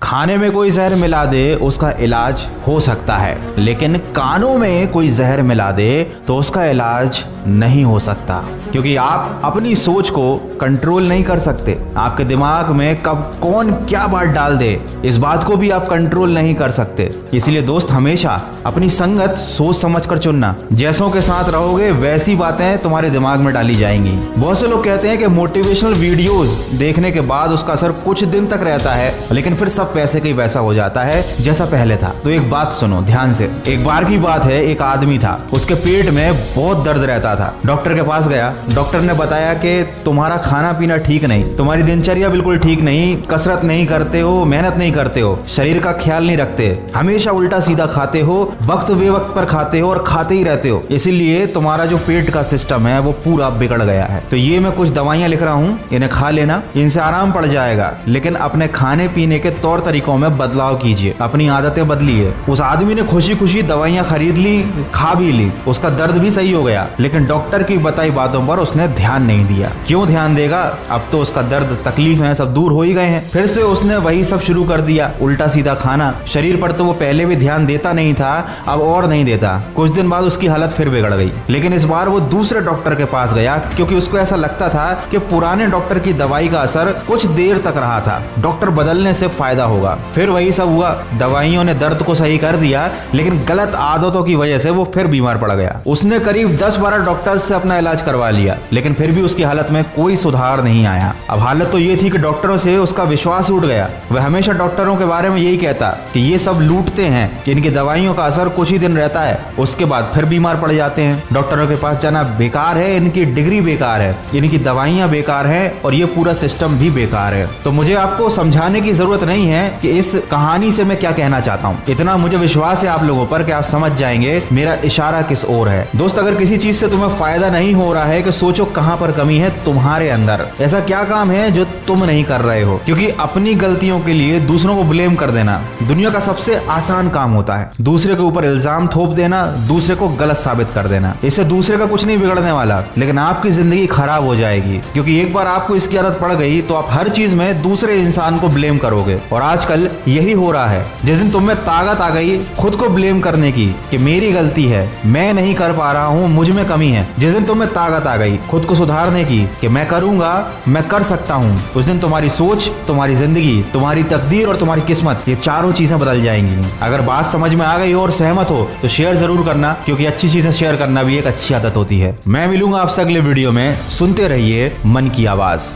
खाने में कोई जहर मिला दे उसका इलाज हो सकता है, लेकिन कानों में कोई जहर मिला दे तो उसका इलाज नहीं हो सकता, क्योंकि आप अपनी सोच को कंट्रोल नहीं कर सकते। आपके दिमाग में कब कौन क्या बात डाल दे इस बात को भी आप कंट्रोल नहीं कर सकते। इसलिए दोस्त, हमेशा अपनी संगत सोच समझकर चुनना। जैसों के साथ रहोगे वैसी बातें तुम्हारे दिमाग में डाली जाएंगी। बहुत से लोग कहते हैं कि मोटिवेशनल वीडियोस देखने के बाद उसका असर कुछ दिन तक रहता है, लेकिन फिर सब वैसे का वैसा हो जाता है जैसा पहले था। तो एक बात सुनो ध्यान से। एक बार की बात है, एक आदमी था, उसके पेट में बहुत दर्द रहता था। डॉक्टर के पास गया। डॉक्टर ने बताया कि तुम्हारा खाना पीना ठीक नहीं, तुम्हारी दिनचर्या बिल्कुल ठीक नहीं, कसरत नहीं करते हो, मेहनत नहीं करते हो, शरीर का ख्याल नहीं रखते, हमेशा उल्टा सीधा खाते हो, वक्त बेवक्त पर खाते हो और खाते ही रहते हो, इसीलिए तुम्हारा जो पेट का सिस्टम है वो पूरा बिगड़ गया है। तो ये मैं कुछ दवाइयां लिख रहा हूँ, इन्हें खा लेना, इनसे आराम पड़ जाएगा। लेकिन अपने खाने पीने के तौर तरीकों में बदलाव कीजिए, अपनी आदतें बदलिए। उस आदमी ने खुशी खुशी दवाइयां खरीद ली, खा भी ली, उसका दर्द भी सही हो गया, लेकिन डॉक्टर की बताई बातों पर उसने ध्यान नहीं दिया। क्यों ध्यान देगा? अब तो उसका दर्द तकलीफ है सब दूर हो ही गए हैं। फिर से उसने वही सब शुरू कर दिया, उल्टा सीधा खाना। शरीर पर तो वो पहले भी ध्यान देता नहीं था, अब और नहीं देता। कुछ दिन बाद उसकी हालत फिर बिगड़ गई। लेकिन इस बार वो दूसरे डॉक्टर के पास गया, क्योंकि उसको ऐसा लगता था कि पुराने डॉक्टर की दवाई का असर कुछ देर तक रहा था, डॉक्टर बदलने से फायदा होगा। फिर वही सब हुआ, दवाइयों ने दर्द को सही कर दिया, लेकिन गलत आदतों की वजह से वो फिर बीमार पड़ गया। उसने करीब 10-12 डॉक्टर से अपना इलाज करवा लिया, लेकिन फिर भी उसकी हालत में कोई सुधार नहीं आया। अब हालत तो ये थी कि डॉक्टरों से उसका विश्वास उठ गया। वह हमेशा डॉक्टरों के बारे में यही कहता कि ये सब लूटते हैं, कि इनकी दवाइयों का असर कुछ ही दिन रहता है, उसके बाद फिर बीमार पड़ जाते हैं। डॉक्टरों के पास जाना बेकार है, इनकी डिग्री बेकार है, इनकी दवाइयां बेकार है और ये पूरा सिस्टम भी बेकार है। तो मुझे आपको समझाने की जरूरत नहीं है कि इस कहानी से मैं क्या कहना चाहता हूँ। इतना मुझे विश्वास है आप लोगों पर कि आप समझ जाएंगे मेरा इशारा किस ओर है। दोस्त, अगर किसी चीज से तुम्हें फायदा नहीं हो रहा है कि सोचो कहां पर कमी है तुम्हारे अंदर। ऐसा क्या काम है जो तुम नहीं कर रहे हो? क्योंकि अपनी गलतियों के लिए दूसरों को ब्लेम कर देना दुनिया का सबसे आसान काम होता है। दूसरे के ऊपर इल्जाम थोप देना, दूसरे को गलत साबित कर देना, इससे दूसरे का कुछ नहीं बिगड़ने वाला, लेकिन आपकी जिंदगी खराब हो जाएगी। क्योंकि एक बार आपको इसकी आदत पड़ गई तो आप हर चीज में दूसरे इंसान को ब्लेम करोगे। और आजकल यही हो रहा है। जिस दिन तुम में ताकत आ गई खुद को ब्लेम करने की कि मेरी गलती है, मैं नहीं कर पा रहा हूँ, मुझ में कमी है, जिस दिन तुम में ताकत आ गई खुद को सुधारने की कि मैं करूंगा, मैं कर सकता हूँ, उस दिन तुम्हारी सोच, तुम्हारी जिंदगी, तुम्हारी तकदीर और तुम्हारी किस्मत, ये चारों चीजें बदल जाएंगी। अगर बात समझ में आ गई हो और सहमत हो तो शेयर जरूर करना, क्योंकि अच्छी चीजें शेयर करना भी एक अच्छी आदत होती है। मैं मिलूंगा आपसे अगले वीडियो में। सुनते रहिए मन की आवाज।